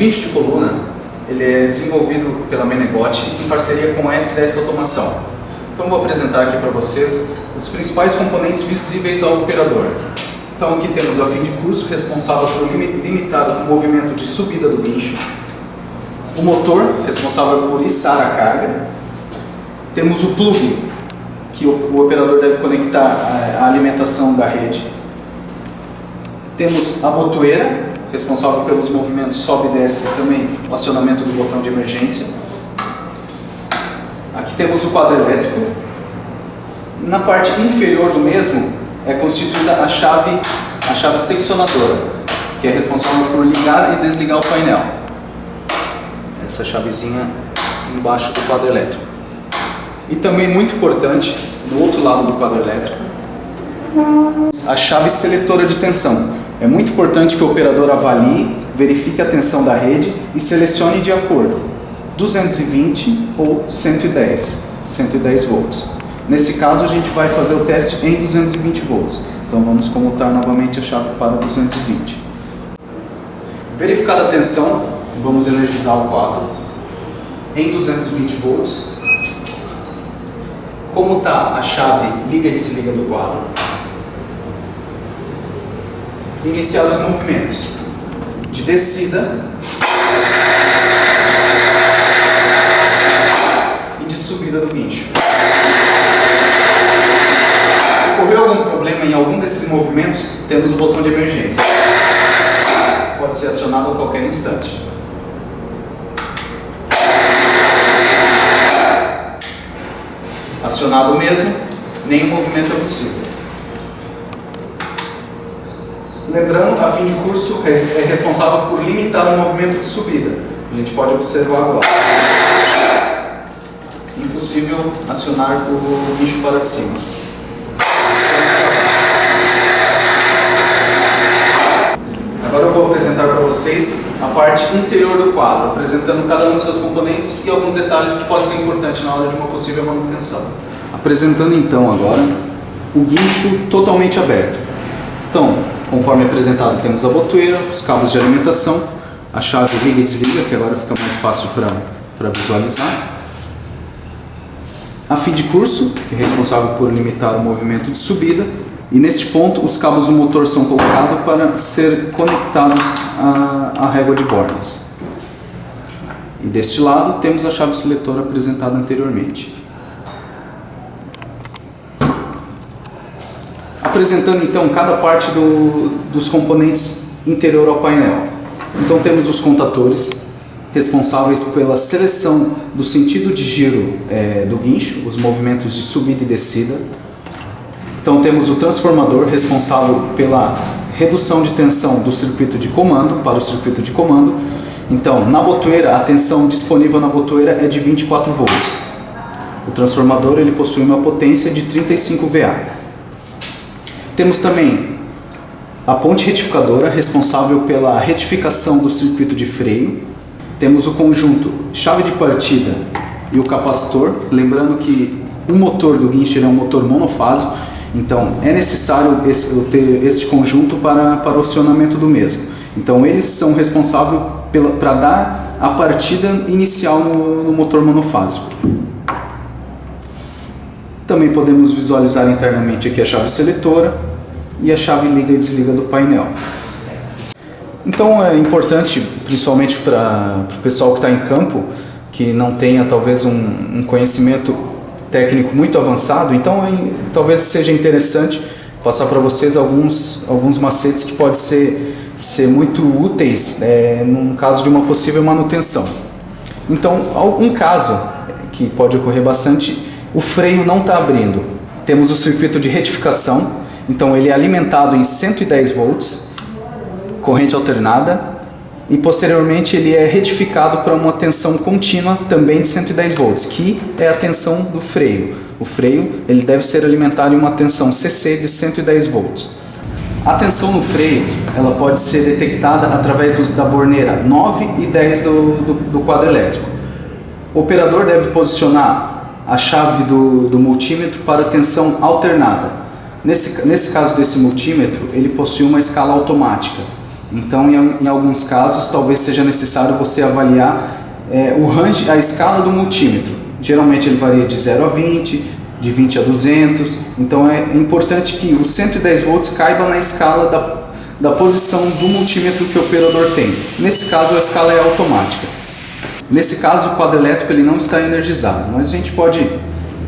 guincho de coluna ele é desenvolvido pela Menegotti em parceria com a SDS Automação. Então vou apresentar aqui para vocês os principais componentes visíveis ao operador. Então aqui temos a fim de curso, responsável por limitar o movimento de subida do guincho. O motor, responsável por içar a carga. Temos o plug, que o operador deve conectar a alimentação da rede. Temos a botoeira, responsável pelos movimentos sobe e desce e também o acionamento do botão de emergência. Aqui temos o quadro elétrico. Na parte inferior do mesmo é constituída a chave seccionadora, que é responsável por ligar e desligar o painel. Essa chavezinha embaixo do quadro elétrico. E também muito importante, no outro lado do quadro elétrico, a chave seletora de tensão. É muito importante que o operador avalie, verifique a tensão da rede e selecione de acordo 220 ou 110 volts. Nesse caso a gente vai fazer o teste em 220 volts. Então vamos comutar novamente a chave para 220. Verificada a tensão, vamos energizar o quadro em 220 volts. Comutar a chave liga e desliga do quadro. Iniciar os movimentos de descida e de subida do guincho. Se ocorrer algum problema em algum desses movimentos, temos o botão de emergência. Pode ser acionado a qualquer instante. Acionado o mesmo, nenhum movimento é possível. Lembrando, a fim de curso é responsável por limitar o movimento de subida. A gente pode observar agora. Impossível acionar o guincho para cima. Agora eu vou apresentar para vocês a parte interior do quadro, apresentando cada um dos seus componentes e alguns detalhes que podem ser importantes na hora de uma possível manutenção. Apresentando então agora o guincho totalmente aberto. Então, conforme apresentado, temos a botoeira, os cabos de alimentação, a chave liga e desliga, que agora fica mais fácil para visualizar. A fim de curso, que é responsável por limitar o movimento de subida. E neste ponto, os cabos do motor são colocados para ser conectados à régua de bordas. E deste lado, temos a chave seletora apresentada anteriormente. Apresentando então cada parte dos componentes interior ao painel. Então temos os contatores, responsáveis pela seleção do sentido de giro do guincho, os movimentos de subida e descida. Então temos o transformador, responsável pela redução de tensão do circuito de comando para o circuito de comando. Então na botoeira, a tensão disponível na botoeira é de 24 volts. O transformador ele possui uma potência de 35 VA. Temos também a ponte retificadora, responsável pela retificação do circuito de freio. Temos o conjunto chave de partida e o capacitor, lembrando que o motor do guincho é um motor monofásico, então é necessário ter este conjunto para o acionamento do mesmo. Então eles são responsáveis para dar a partida inicial no motor monofásico. Também podemos visualizar internamente aqui a chave seletora e a chave liga e desliga do painel. Então é importante, principalmente para o pessoal que está em campo, que não tenha talvez um conhecimento técnico muito avançado, então talvez seja interessante passar para vocês alguns macetes que podem ser muito úteis num caso de uma possível manutenção. Então, um caso que pode ocorrer bastante, o freio não está abrindo. Temos o circuito de retificação, então ele é alimentado em 110 volts, corrente alternada, e posteriormente ele é retificado para uma tensão contínua também de 110 volts, que é a tensão do freio. O freio ele deve ser alimentado em uma tensão CC de 110 volts. A tensão no freio ela pode ser detectada através da borneira 9 e 10 do quadro elétrico. O operador deve posicionar a chave do multímetro para tensão alternada. Nesse caso desse multímetro, ele possui uma escala automática. Então, em alguns casos, talvez seja necessário você avaliar o range, a escala do multímetro. Geralmente ele varia de 0 a 20, de 20 a 200. Então é importante que os 110 volts caibam na escala da posição do multímetro que o operador tem. Nesse caso, a escala é automática. Nesse caso, o quadro elétrico ele não está energizado, mas a gente pode,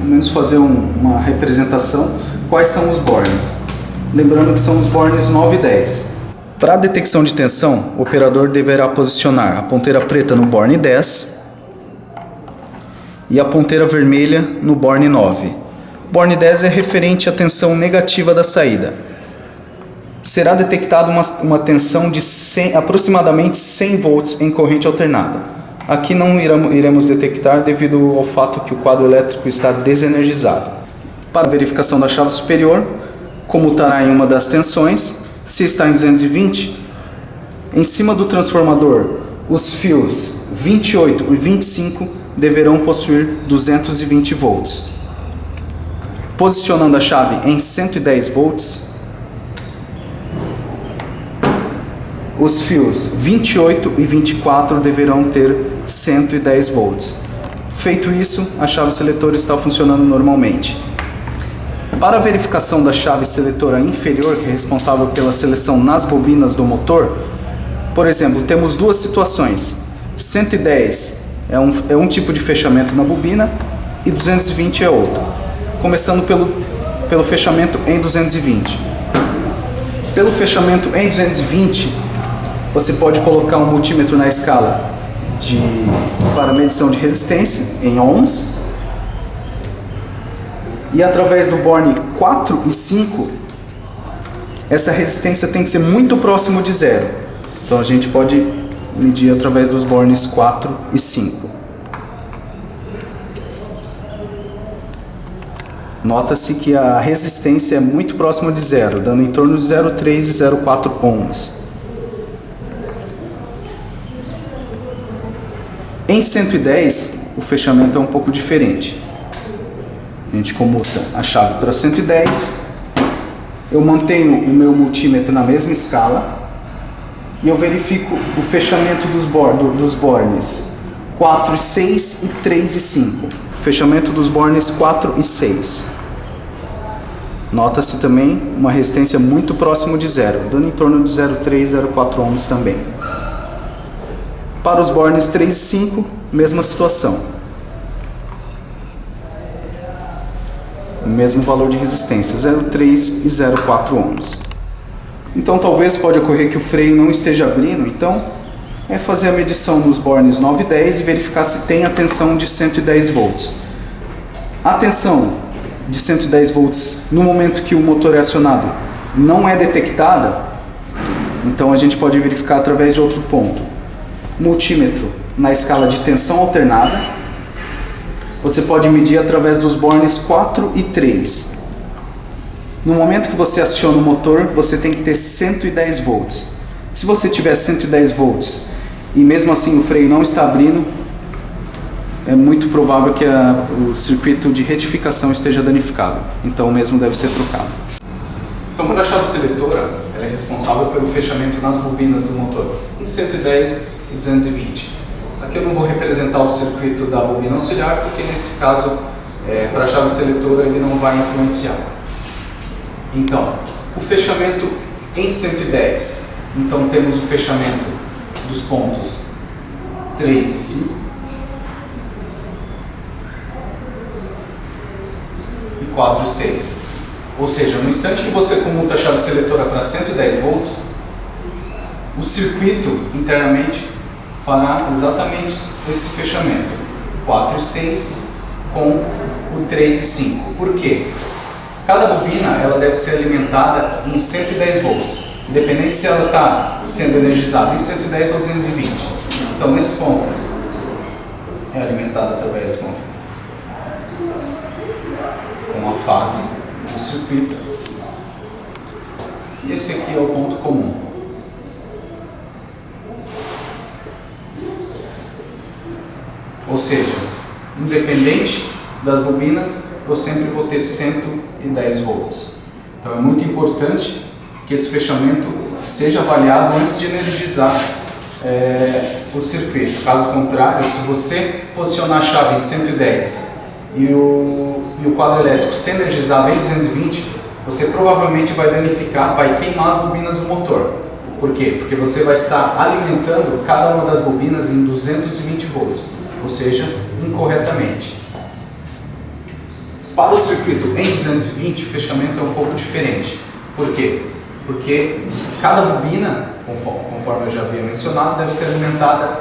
ao menos, fazer uma representação. Quais são os bornes? Lembrando que são os bornes 9 e 10. Para a detecção de tensão, o operador deverá posicionar a ponteira preta no borne 10 e a ponteira vermelha no borne 9. O borne 10 é referente à tensão negativa da saída. Será detectada uma tensão de aproximadamente 100 volts em corrente alternada. Aqui não iremos detectar devido ao fato que o quadro elétrico está desenergizado. Para a verificação da chave superior, comutará em uma das tensões. Se está em 220, em cima do transformador, os fios 28 e 25 deverão possuir 220 volts. Posicionando a chave em 110 volts, os fios 28 e 24 deverão ter 110 volts. Feito isso, a chave seletora está funcionando normalmente. Para a verificação da chave seletora inferior, que é responsável pela seleção nas bobinas do motor, por exemplo, temos duas situações. 110 é um tipo de fechamento na bobina e 220 é outro. Começando pelo fechamento em 220. Pelo fechamento em 220, você pode colocar um multímetro na escala para medição de resistência em ohms. E através do borne 4 e 5, essa resistência tem que ser muito próximo de zero. Então a gente pode medir através dos bornes 4 e 5. Nota-se que a resistência é muito próxima de zero, dando em torno de 0,3 e 0,4 ohms. Em 110, o fechamento é um pouco diferente. A gente comuta a chave para 110, eu mantenho o meu multímetro na mesma escala e eu verifico o fechamento dos bornes 4 e 6 e 3 e 5. Fechamento dos bornes 4 e 6. Nota-se também uma resistência muito próximo de zero, dando em torno de 0,3 e 0,4 ohms também. Para os bornes 3 e 5, mesma situação. Mesmo valor de resistência, 0,3 e 0,4 ohms. Então talvez pode ocorrer que o freio não esteja abrindo, então é fazer a medição nos bornes 9 e 10 e verificar se tem a tensão de 110 volts. A tensão de 110 volts no momento que o motor é acionado não é detectada, então a gente pode verificar através de outro ponto. Multímetro na escala de tensão alternada. Você pode medir através dos bornes 4 e 3. No momento que você aciona o motor, você tem que ter 110 volts. Se você tiver 110 volts e mesmo assim o freio não está abrindo, é muito provável que o circuito de retificação esteja danificado. Então o mesmo deve ser trocado. Então, para a chave seletora, ela é responsável pelo fechamento nas bobinas do motor em 110 e 220. Aqui eu não vou representar o circuito da bobina auxiliar, porque nesse caso, para a chave seletora, ele não vai influenciar. Então, o fechamento em 110. Então temos o fechamento dos pontos 3 e 5. E 4 e 6. Ou seja, no instante que você comuta a chave seletora para 110 volts, o circuito internamente fará exatamente esse fechamento, 4 e 6 com o 3 e 5. Por quê? Cada bobina ela deve ser alimentada em 110 volts, independente se ela está sendo energizada em 110 ou 220. Então, nesse ponto, é alimentada através com a fase do circuito. E esse aqui é o ponto comum. Ou seja, independente das bobinas, eu sempre vou ter 110 volts. Então é muito importante que esse fechamento seja avaliado antes de energizar o circuito. Caso contrário, se você posicionar a chave em 110 e o quadro elétrico se energizar em 220, você provavelmente vai danificar, vai queimar as bobinas do motor. Por quê? Porque você vai estar alimentando cada uma das bobinas em 220 volts, ou seja, incorretamente. Para o circuito em 220, o fechamento é um pouco diferente. Por quê? Porque cada bobina, conforme eu já havia mencionado, deve ser alimentada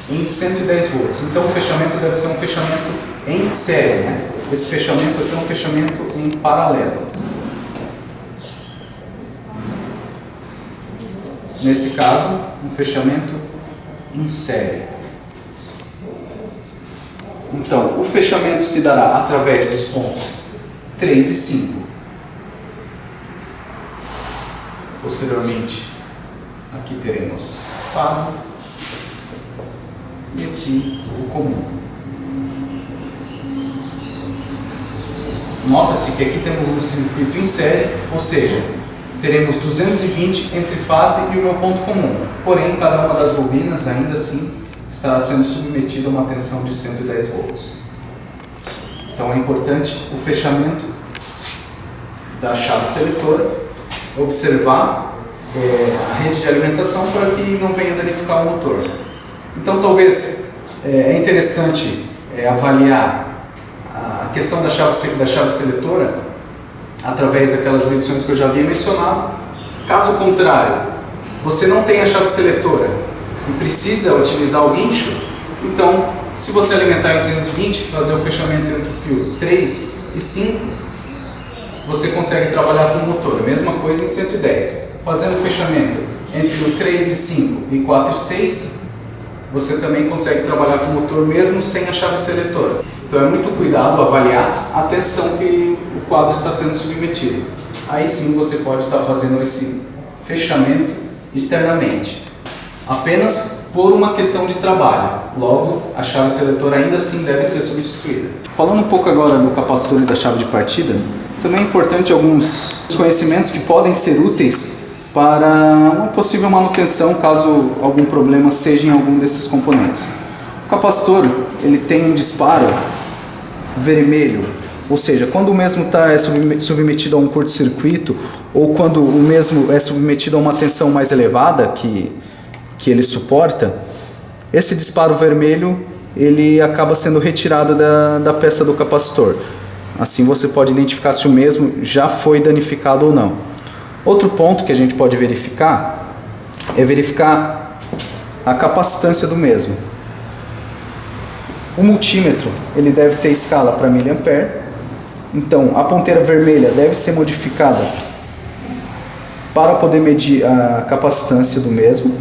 em 110 volts. Então o fechamento deve ser um fechamento em série, né? Esse fechamento aqui é um fechamento em paralelo. Nesse caso, um fechamento em série. Então, o fechamento se dará através dos pontos 3 e 5. Posteriormente, aqui teremos fase e aqui o comum. Nota-se que aqui temos um circuito em série, ou seja, teremos 220 entre fase e o meu ponto comum. Porém, cada uma das bobinas ainda assim estará sendo submetida a uma tensão de 110 volts. Então é importante o fechamento da chave seletora, observar a rede de alimentação para que não venha danificar o motor. Então talvez é interessante avaliar a questão da chave seletora através daquelas medições que eu já havia mencionado. Caso contrário, você não tem a chave seletora e precisa utilizar o guincho, então, se você alimentar em 220, fazer o fechamento entre o fio 3 e 5, você consegue trabalhar com o motor. Mesma coisa em 110. Fazendo o fechamento entre o 3 e 5 e 4 e 6, você também consegue trabalhar com o motor mesmo sem a chave seletora. Então é muito cuidado avaliar a tensão que o quadro está sendo submetido. Aí sim você pode estar fazendo esse fechamento externamente. Apenas por uma questão de trabalho. Logo, a chave seletora ainda assim deve ser substituída. Falando um pouco agora do capacitor e da chave de partida, também é importante alguns conhecimentos que podem ser úteis para uma possível manutenção caso algum problema seja em algum desses componentes. O capacitor ele tem um disparo vermelho, ou seja, quando o mesmo está submetido a um curto-circuito ou quando o mesmo é submetido a uma tensão mais elevada que ele suporta, esse disparo vermelho ele acaba sendo retirado da peça do capacitor. Assim você pode identificar se o mesmo já foi danificado ou não. Outro ponto que a gente pode verificar é verificar a capacitância do mesmo. O multímetro ele deve ter escala para miliampere, então a ponteira vermelha deve ser modificada para poder medir a capacitância do mesmo.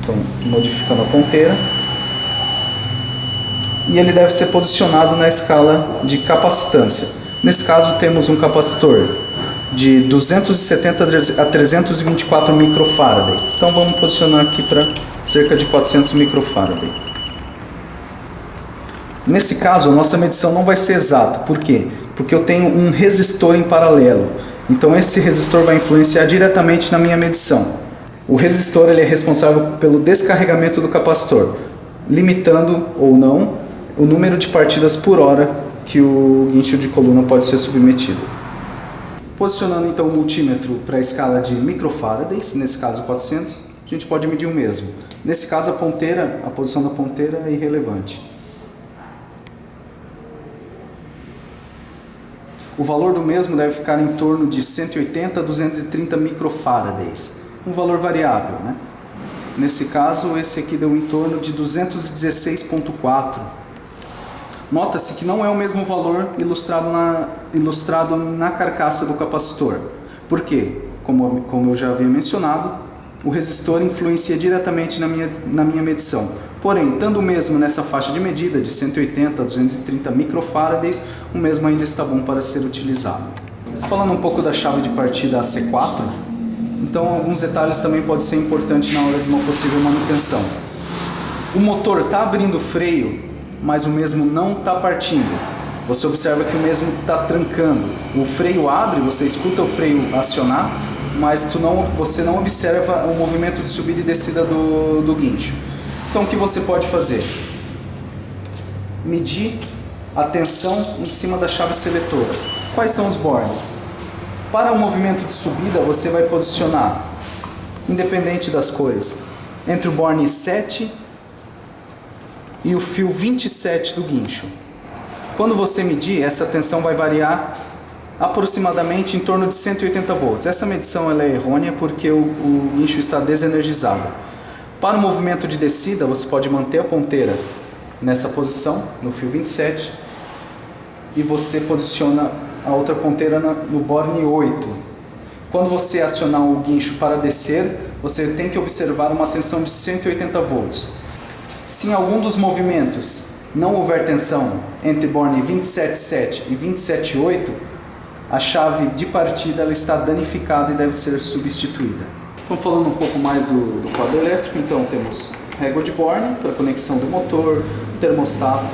Então, modificando a ponteira. E ele deve ser posicionado na escala de capacitância. Nesse caso temos um capacitor de 270 a 324 microfarad. Então vamos posicionar aqui para cerca de 400 microfarad. Nesse caso a nossa medição não vai ser exata. Por quê? Porque eu tenho um resistor em paralelo. Então esse resistor vai influenciar diretamente na minha medição. O resistor ele é responsável pelo descarregamento do capacitor, limitando ou não o número de partidas por hora que o guincho de coluna pode ser submetido. Posicionando então o multímetro para a escala de microfarads, nesse caso 400, a gente pode medir o mesmo. Nesse caso a posição da ponteira é irrelevante. O valor do mesmo deve ficar em torno de 180 a 230 microfarads. Um valor variável, né? Nesse caso, esse aqui deu em torno de 216,4. Nota-se que não é o mesmo valor ilustrado na carcaça do capacitor. Por quê? Como eu já havia mencionado, o resistor influencia diretamente na minha medição. Porém, estando o mesmo nessa faixa de medida de 180 a 230 microfarads, o mesmo ainda está bom para ser utilizado. Falando um pouco da chave de partida AC4, então alguns detalhes também podem ser importantes na hora de uma possível manutenção. O motor está abrindo o freio, mas o mesmo não está partindo. Você observa que o mesmo está trancando. O freio abre, você escuta o freio acionar, mas você não observa o movimento de subida e descida do guincho. Então o que você pode fazer? Medir a tensão em cima da chave seletora. Quais são os bornes? Para o movimento de subida você vai posicionar, independente das cores, entre o borne 7 e o fio 27 do guincho. Quando você medir, essa tensão vai variar aproximadamente em torno de 180 volts. Essa medição ela é errônea porque o guincho está desenergizado. Para o movimento de descida, você pode manter a ponteira nessa posição, no fio 27, e você posiciona a outra ponteira no borne 8. Quando você acionar o guincho para descer, você tem que observar uma tensão de 180 volts. Se em algum dos movimentos não houver tensão entre borne 27.7 e 27.8, a chave de partida ela está danificada e deve ser substituída. Então, falando um pouco mais do quadro elétrico, então temos régua de borne para conexão do motor, termostato,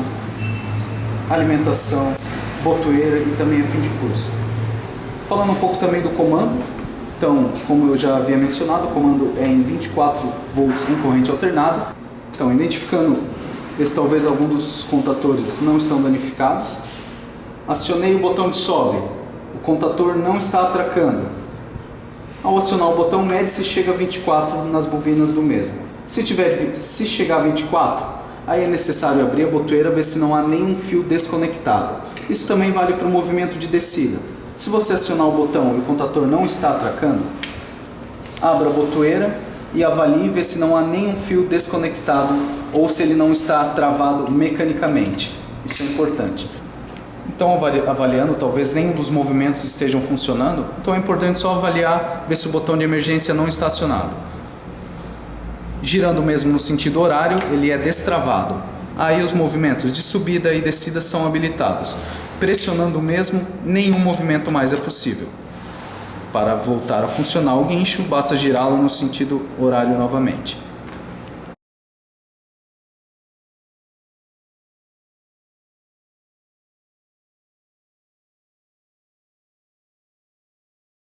alimentação, botoeira e também a fim de curso. Falando um pouco também do comando, então, como eu já havia mencionado, o comando é em 24 volts em corrente alternada. Então, identificando se talvez algum dos contatores não estão danificados, acionei o botão de sobe, o contator não está atracando. Ao acionar o botão, mede se chega a 24 nas bobinas do mesmo. Se chegar a 24, aí é necessário abrir a botoeira, ver se não há nenhum fio desconectado. Isso também vale para o movimento de descida. Se você acionar o botão e o contator não está atracando, abra a botoeira e avalie e vê se não há nenhum fio desconectado ou se ele não está travado mecanicamente. Isso é importante. Então, avaliando, talvez nenhum dos movimentos estejam funcionando, então é importante só avaliar, ver se o botão de emergência não está acionado. Girando mesmo no sentido horário, ele é destravado. Aí os movimentos de subida e descida são habilitados. Pressionando mesmo, nenhum movimento mais é possível. Para voltar a funcionar o guincho, basta girá-lo no sentido horário novamente.